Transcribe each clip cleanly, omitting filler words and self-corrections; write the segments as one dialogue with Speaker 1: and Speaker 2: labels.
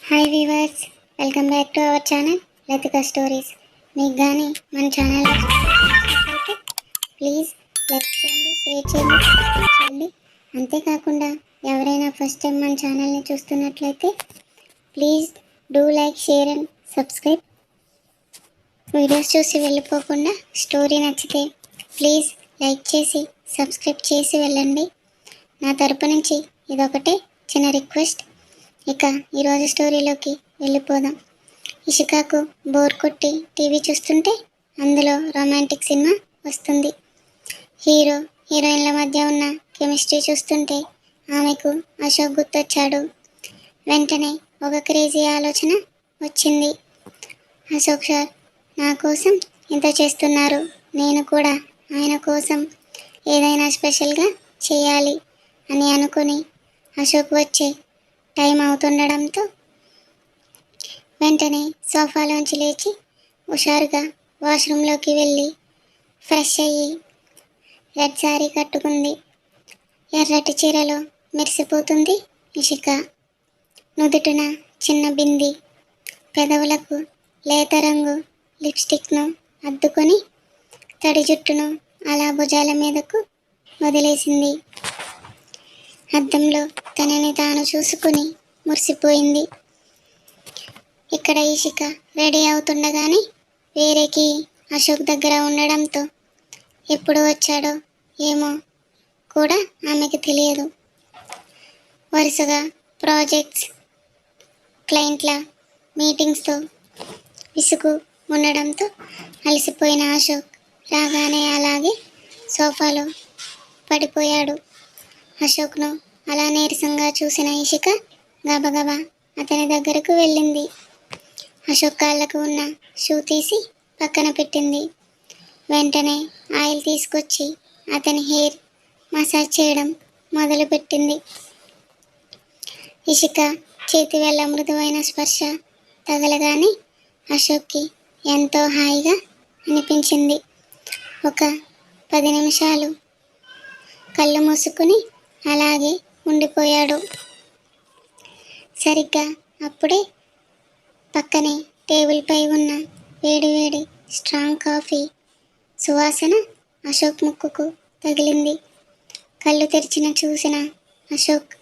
Speaker 1: Hi weavers, welcome back to our channel Latika stories. మీకు కానీ మన ఛానల్ ప్లీజ్ లైక్ చేయండి, షేర్ చేయండి, సబ్స్క్రైబ్ చేయండి. అంతేకాకుండా ఎవరైనా ఫస్ట్ టైం మన ఛానల్ని చూస్తున్నట్లయితే please do like, share and subscribe. Videos చూసి వెళ్ళిపోకుండా స్టోరీ నచ్చితే ప్లీజ్ లైక్ చేసి సబ్స్క్రైబ్ చేసి వెళ్ళండి. నా తరపు నుంచి ఇదొకటే చిన్న రిక్వెస్ట్. ఇక ఈరోజు స్టోరీలోకి వెళ్ళిపోదాం. ఇషికాకు బోర్ కొట్టి టీవీ చూస్తుంటే అందులో రొమాంటిక్ సినిమా వస్తుంది. హీరో హీరోయిన్ల మధ్య ఉన్న కెమిస్ట్రీ చూస్తుంటే ఆమెకు అశోక్ గుర్తొచ్చాడు. వెంటనే ఒక క్రేజీ ఆలోచన వచ్చింది. అశోక్ సార్ నా కోసం ఇంత చేస్తున్నారు, నేను కూడా ఆయన కోసం ఏదైనా స్పెషల్గా చేయాలి అని అనుకుని అశోక్ వచ్చే టైం అవుతుండడంతో వెంటనే సోఫాలోంచి లేచి హుషారుగా వాష్రూమ్లోకి వెళ్ళి ఫ్రెష్ అయ్యి రెడ్ శారీ కట్టుకుంది. ఎర్రటి చీరలో మెరిసిపోతుంది ఇషిక. నుదుటిన చిన్న బింది, పెదవులకు లేత రంగు లిప్స్టిక్ను అద్దుకొని తడి జుట్టును అలా భుజాల మీదకు వదిలేసింది. అద్దంలో తనని తాను చూసుకుని మురిసిపోయింది. ఇక్కడ ఇషిక రెడీ అవుతుండగానే వేరేకి అశోక్ దగ్గర ఉండడంతో ఎప్పుడు వచ్చాడో ఏమో కూడా ఆమెకు తెలియదు. వరుసగా ప్రాజెక్ట్స్, క్లయింట్ల మీటింగ్స్తో విసుగు ఉండడంతో అలసిపోయిన అశోక్ రాగానే అలాగే సోఫాలో పడిపోయాడు. అశోక్ను అలా నీరసంగా చూసిన ఇషిక గబగబా అతని దగ్గరకు వెళ్ళింది. అశోక్ కాళ్ళకు ఉన్న షూ తీసి పక్కన పెట్టింది. వెంటనే ఆయిల్ తీసుకొచ్చి అతని హెయిర్ మసాజ్ చేయడం మొదలుపెట్టింది. ఇషిక చేతి వేళ్ళ మృదువైన స్పర్శ తగలగానే అశోక్కి ఎంతో హాయిగా అనిపించింది. ఒక 10 నిమిషాలు కళ్ళు మూసుకుని అలాగే ఉండిపోయాడు. సరిగ్గా అప్పుడే పక్కనే టేబుల్పై ఉన్న వేడివేడి స్ట్రాంగ్ కాఫీ సువాసన అశోక్ ముక్కుకు తగిలింది. కళ్ళు తెరిచిన చూసిన అశోక్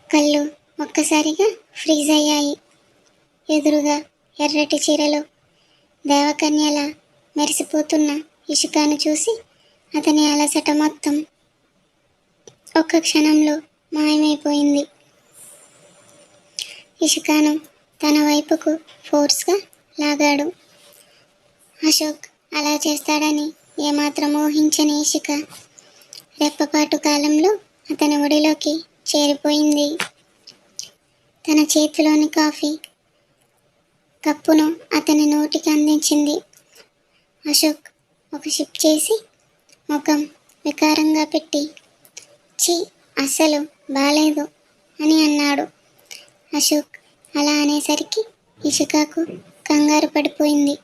Speaker 1: కళ్ళు ఒక్కసారిగా ఫ్రీజ్ అయ్యాయి. ఎదురుగా ఎర్రటి చీరలో దేవకన్యలా మెరిసిపోతున్న ఇషికాను చూసి అతని అలసట మొత్తం ఒక్క క్షణంలో మాయమైపోయింది. ఇషికాను తన వైపుకు ఫోర్స్గా లాగాడు. అశోక్ అలా చేస్తాడని ఏమాత్రం ఊహించని ఇషిక రెప్పపాటు కాలంలో అతని ఒడిలోకి చేరిపోయింది. తన చేతిలోని కాఫీ కప్పును అతని నోటికి అందించింది. అశోక్ ఒక సిప్ చేసి ముఖం వికారంగా పెట్టి ఛీ, అస్సలు బాలేదు అని అన్నాడు. అశోక్ అలా అనేసరికి ఇషికాకు కంగారు పడిపోయింది.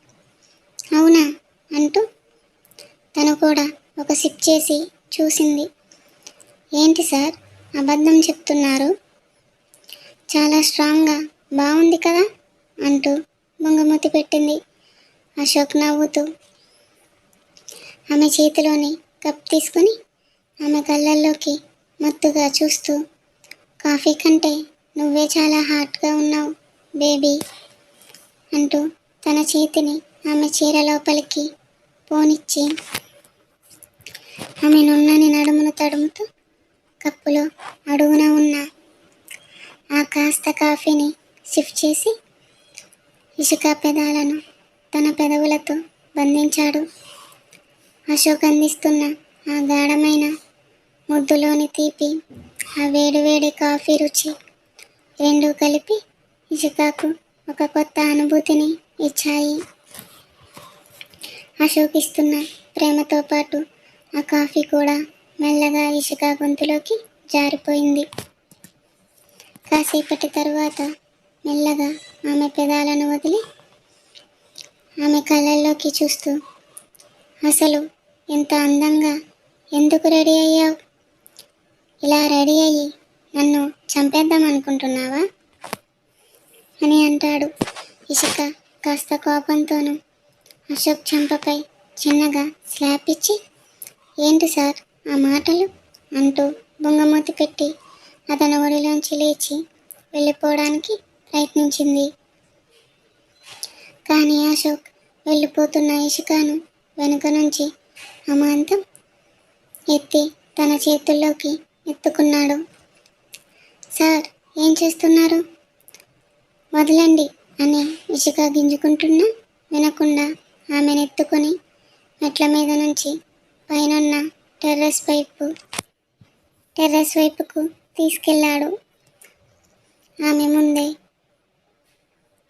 Speaker 1: అవునా అంటూ తను కూడా ఒక సిప్ చేసి చూసింది. ఏంటి సార్ అబద్ధం చెప్తున్నారు, చాలా స్ట్రాంగ్గా బాగుంది కదా అంటూ బొంగమూతి పెట్టింది. అశోక్ నవ్వుతూ ఆమె చేతిలోని కప్ తీసుకుని ఆమె కళ్ళల్లోకి మత్తుగా చూస్తూ కాఫీ కంటే నువ్వే చాలా హాట్గా ఉన్నావు బేబీ అంటూ తన చేతిని ఆమె చీర లోపలికి పోనిచ్చి ఆమె నున్నని నడుమును తడుముతూ కప్పులో అడుగున ఉన్న ఆ కాస్త కాఫీని సిప్ చేసి ఇషిక పెదాలను తన పెదవులతో బంధించాడు. అశోక్ అందిస్తున్న ఆ గాఢమైన ముద్దులోని తీపి, ఆ వేడివేడి కాఫీ రుచి రెండూ కలిపి ఇషికాకు ఒక కొత్త అనుభూతిని ఇచ్చాయి. అశోక్ ఇస్తున్న ప్రేమతో పాటు ఆ కాఫీ కూడా మెల్లగా ఇషిక గొంతులోకి జారిపోయింది. కాసేపటి తరువాత మెల్లగా ఆమె పెదాలను వదిలి ఆమె కళ్ళల్లోకి చూస్తూ అసలు ఇంత అందంగా ఎందుకు రెడీ అయ్యావు, ఇలా రెడీ అయ్యి నన్ను చంపేద్దాం అనుకుంటున్నావా అని అంటాడు. ఇషిక కాస్త కోపంతోనూ అశోక్ చెంపపై చిన్నగా స్లాప్ ఇచ్చి, ఏంటి సార్ ఆ మాటలు అంటూ బొంగమూతి పెట్టి అతని ఒడిలోంచి లేచి వెళ్ళిపోవడానికి ప్రయత్నించింది. కానీ అశోక్ వెళ్ళిపోతున్న ఇషికాను వెనుక నుంచి అమాంతం ఎత్తి తన చేతుల్లోకి ఎత్తుకున్నాడు. సార్ ఏం చేస్తున్నారు, వదలండి అని ఇషిక గింజుకుంటున్నా వినకుండా ఆమెనెత్తుకుని మెట్ల మీద నుంచి పైనున్న టెర్రస్ వైపుకు తీసుకెళ్లాడు.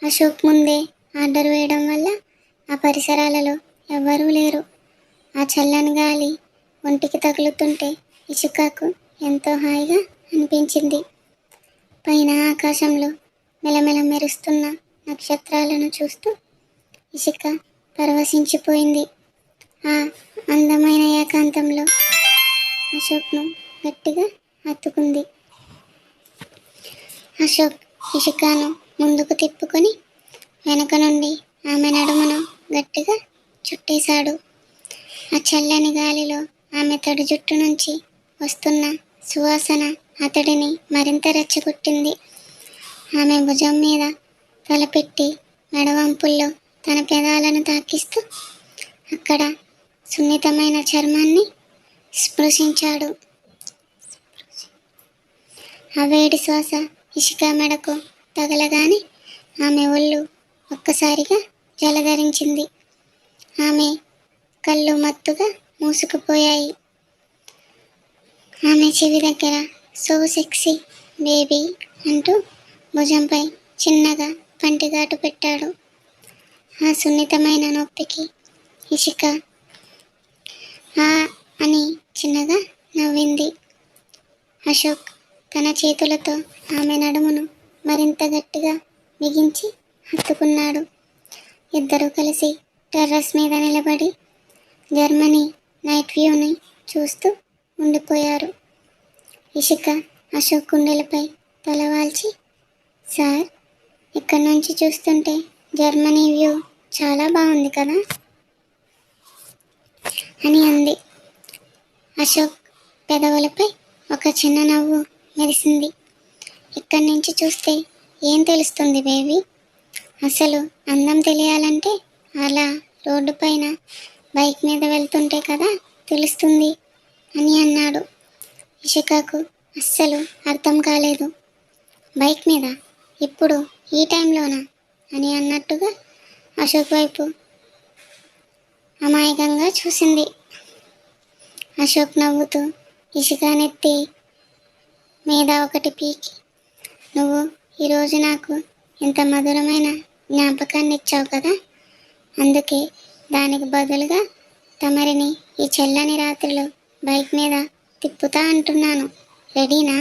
Speaker 1: అశోక్ ముందే ఆర్డర్ వేయడం వల్ల ఆ పరిసరాలలో ఎవ్వరూ లేరు. ఆ చల్లని గాలి ఒంటికి తగులుతుంటే ఇషికాకు ఎంతో హాయిగా అనిపించింది. పైన ఆకాశంలో మెలమెల మెరుస్తున్న నక్షత్రాలను చూస్తూ ఇషిక పరవశించిపోయింది. ఆ అందమైన ఏకాంతంలో అశోక్ను గట్టిగా హత్తుకుంది. అశోక్ ఇషికాను ముందుకు తిప్పుకొని వెనుక నుండి ఆమె నడుమును గట్టిగా చుట్టేశాడు. ఆ చల్లని గాలిలో ఆమె తడి జుట్టు నుంచి వస్తున్న సువాసన అతడిని మరింత రెచ్చగొట్టింది. ఆమె భుజం మీద తలపెట్టి మెడవంపుల్లో తన పెదాలను తాకిస్తూ అక్కడ సున్నితమైన చర్మాన్ని స్పృశించాడు. ఆ వేడి శ్వాస ఇషిక మెడకు తగలగానే ఆమె ఒళ్ళు ఒక్కసారిగా జలధరించింది. ఆమె కళ్ళు మత్తుగా మూసుకుపోయాయి. ఆమె చెవి దగ్గర సో సెక్సీ బేబీ అంటూ భుజంపై చిన్నగా పంటిగాటు పెట్టాడు. ఆ సున్నితమైన నొప్పికి ఇషిక ఆ అని చిన్నగా నవ్వింది. అశోక్ తన చేతులతో ఆమె నడుమును మరింత గట్టిగా బిగించి హత్తుకున్నాడు. ఇద్దరూ కలిసి టెర్రస్ మీద నిలబడి జర్మనీ నైట్ వ్యూని చూస్తూ ఉండిపోయారు. ఇషిక అశోక్ గుండెలపై తలవాల్చి, సార్ ఇక్కడి నుంచి చూస్తుంటే జర్మనీ వ్యూ చాలా బాగుంది కదా అని అంది. అశోక్ పెదవులపై ఒక చిన్న నవ్వు మెరిసింది. ఇక్కడి నుంచి చూస్తే ఏం తెలుస్తుంది బేబీ, అసలు అందం తెలియాలంటే అలా రోడ్డు పైన బైక్ మీద వెళ్తుంటే కదా తెలుస్తుంది అని అన్నాడు. ఇషికాకు అస్సలు అర్థం కాలేదు. బైక్ మీద ఇప్పుడు ఈ టైంలోనా అని అన్నట్టుగా అశోక్ వైపు అమాయకంగా చూసింది. అశోక్ నవ్వుతూ ఇషికానెత్తి మీద ఒకటి పీకి, నువ్వు ఈరోజు నాకు ఇంత మధురమైన జ్ఞాపకాన్ని ఇచ్చావు కదా, అందుకే దానికి బదులుగా తమరిని ఈ చల్లని రాత్రిలో బైక్ మీద తిప్పుతా అంటున్నాను, రెడీనా?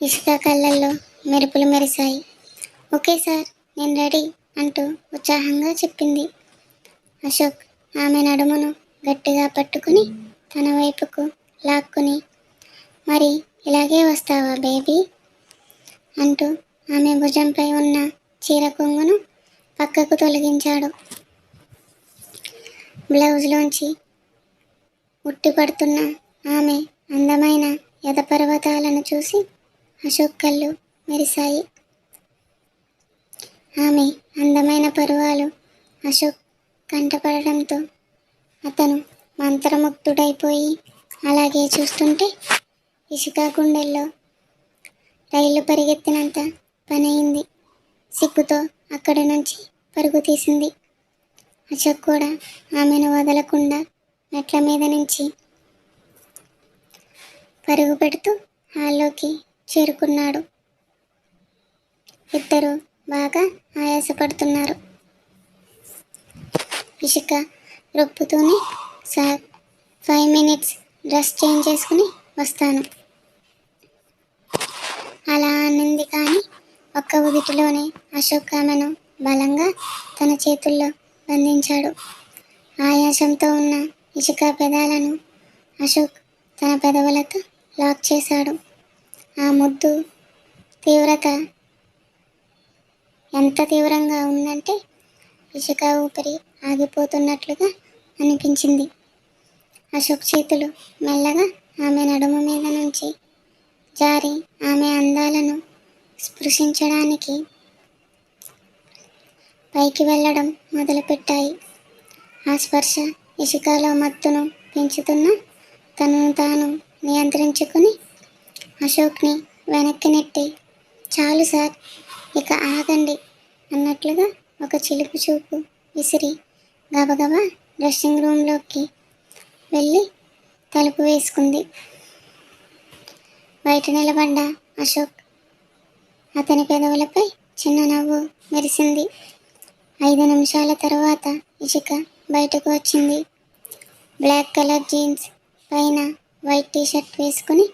Speaker 1: ఇషిక కళ్ళల్లో మెరుపులు మెరిశాయి. ఓకే సార్, నేను రెడీ అంటూ ఉత్సాహంగా చెప్పింది. అశోక్ ఆమె నడుమును గట్టిగా పట్టుకుని తన వైపుకు లాక్కుని, మరి ఇలాగే వస్తావా బేబీ అంటూ ఆమె భుజంపై ఉన్న చీర కొంగును పక్కకు తొలగించాడు. బ్లౌజ్లోంచి ఉట్టిపడుతున్న ఆమె అందమైన యథపర్వతాలను చూసి అశోక్ కళ్ళు మెరిశాయి. ఆమె అందమైన పరువాలు అశోక్ కంటపడడంతో అతను మంత్రముగ్ధుడైపోయి అలాగే చూస్తుంటే ఇషిక గుండెల్లో రైలు పరిగెత్తినంత పనయింది. సిగ్గుతో అక్కడి నుంచి పరుగు తీసింది. అశోక్ కూడా ఆమెను వదలకుండా మెట్ల మీద నుంచి పరుగు పెడుతూ హాల్లోకి చేరుకున్నాడు. ఇద్దరు బాగా ఆయాసపడుతున్నారు. ఇషిక రొప్పుతూనే, సార్ 5 minutes డ్రెస్ చేంజ్ చేసుకుని వస్తాను అలా అనింది. కానీ ఒక్క ఉదిటిలోనే అశోక్ ఆమెను బలంగా తన చేతుల్లో బంధించాడు. ఆయాసంతో ఉన్న ఇషిక పెదాలను అశోక్ తన పెదవులతో లాక్ చేశాడు. ఆ ముద్దు తీవ్రత ఎంత తీవ్రంగా ఉందంటే ఇసుక ఊపిరి ఆగిపోతున్నట్లుగా అనిపించింది. అశోక్ చేతులు మెల్లగా ఆమె నడుము మీద నుంచి జారి ఆమె అందాలను స్పృశించడానికి పైకి వెళ్ళడం మొదలుపెట్టాయి. ఆ స్పర్శ ఇసుకలో మత్తును పెంచుతున్న తనను తాను నియంత్రించుకుని అశోక్ని వెనక్కి నెట్టి, చాలు సార్, ఇక ఆగండి అన్నట్లుగా ఒక చిలుపు చూపు విసిరి గబగబా డ్రెస్సింగ్ రూమ్లోకి వెళ్ళి తలుపు వేసుకుంది. బయట నిలబడ్డ అశోక్ అతని పెదవులపై చిన్న నవ్వు మెరిసింది. 5 నిమిషాల తర్వాత ఇషిక బయటకు వచ్చింది. బ్లాక్ కలర్ జీన్స్ పైన వైట్ టీషర్ట్ వేసుకుని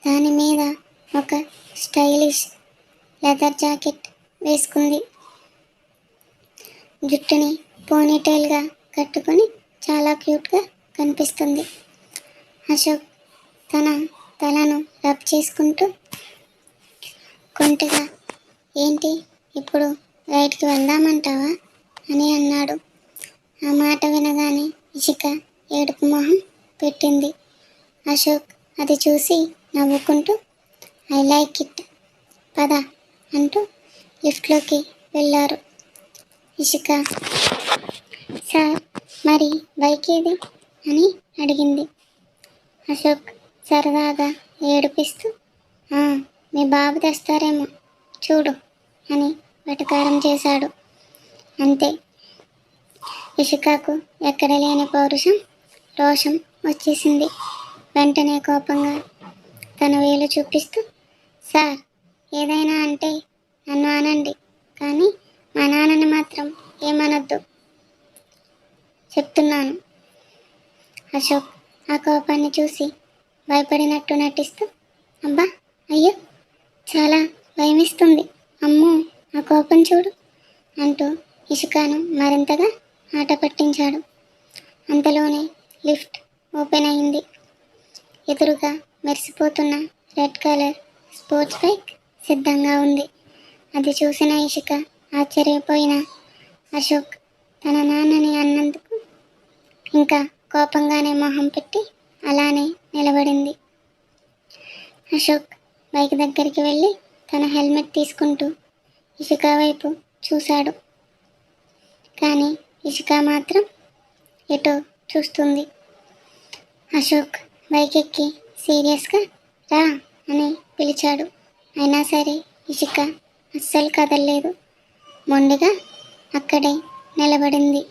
Speaker 1: దాని మీద ఒక స్టైలిష్ లెదర్ జాకెట్ వేసుకుంది. జుట్టుని పోనీటైల్గా కట్టుకొని చాలా క్యూట్గా కనిపిస్తుంది. అశోక్ తన తలను రబ్ చేసుకుంటూ కొంటెగా, ఏంటి ఇప్పుడు రైడ్కి వెళ్దామంటావా అని అన్నాడు. ఆ మాట వినగానే ఇషిక ఏడుపు మొహం పెట్టింది. అశోక్ అది చూసి నవ్వుకుంటూ, ఐ లైక్ ఇట్, పద అంటూ లిఫ్ట్లోకి వెళ్ళారు. ఇషిక, సార్ మరి బైక్ ఏది అని అడిగింది. అశోక్ సరదాగా ఏడిపిస్తూ, మీ బాబు తెస్తారేమో చూడు అని వెటకారం చేశాడు. అంతే, ఇషికాకు ఎక్కడ లేని పౌరుషం, రోషం వచ్చేసింది. వెంటనే కోపంగా తన వేలు చూపిస్తూ, సార్ ఏదైనా అంటే నన్ను అనండి, కానీ మా నాన్నని మాత్రం ఏమనొద్దు చెప్తున్నాను. అశోక్ ఆ కోపాన్ని చూసి భయపడినట్టు నటిస్తూ, అబ్బా, అయ్యో, చాలా భయమిస్తుంది, అమ్మో ఆ కోపం చూడు అంటూ ఇషికాను మరింతగా ఆట పట్టించాడు. అంతలోనే లిఫ్ట్ ఓపెన్ అయింది. ఎదురుగా మెరిసిపోతున్న రెడ్ కలర్ స్పోర్ట్స్ బైక్ సిద్ధంగా ఉంది. అది చూసిన ఇషిక ఆశ్చర్యపోయిన అశోక్ తన నాన్నని అన్నందుకు ఇంకా కోపంగానే మొహం పెట్టి అలానే నిలబడింది. అశోక్ బైక్ దగ్గరికి వెళ్ళి తన హెల్మెట్ తీసుకుంటూ ఇషిక వైపు చూశాడు. కానీ ఇషిక మాత్రం ఎటో చూస్తుంది. అశోక్ బైక్ ఎక్కి సీరియస్గా రా అని పిలిచాడు. అయినా సరే ఇషిక అస్సలు కదలలేదు. మొండిగా అక్కడే నిలబడింది.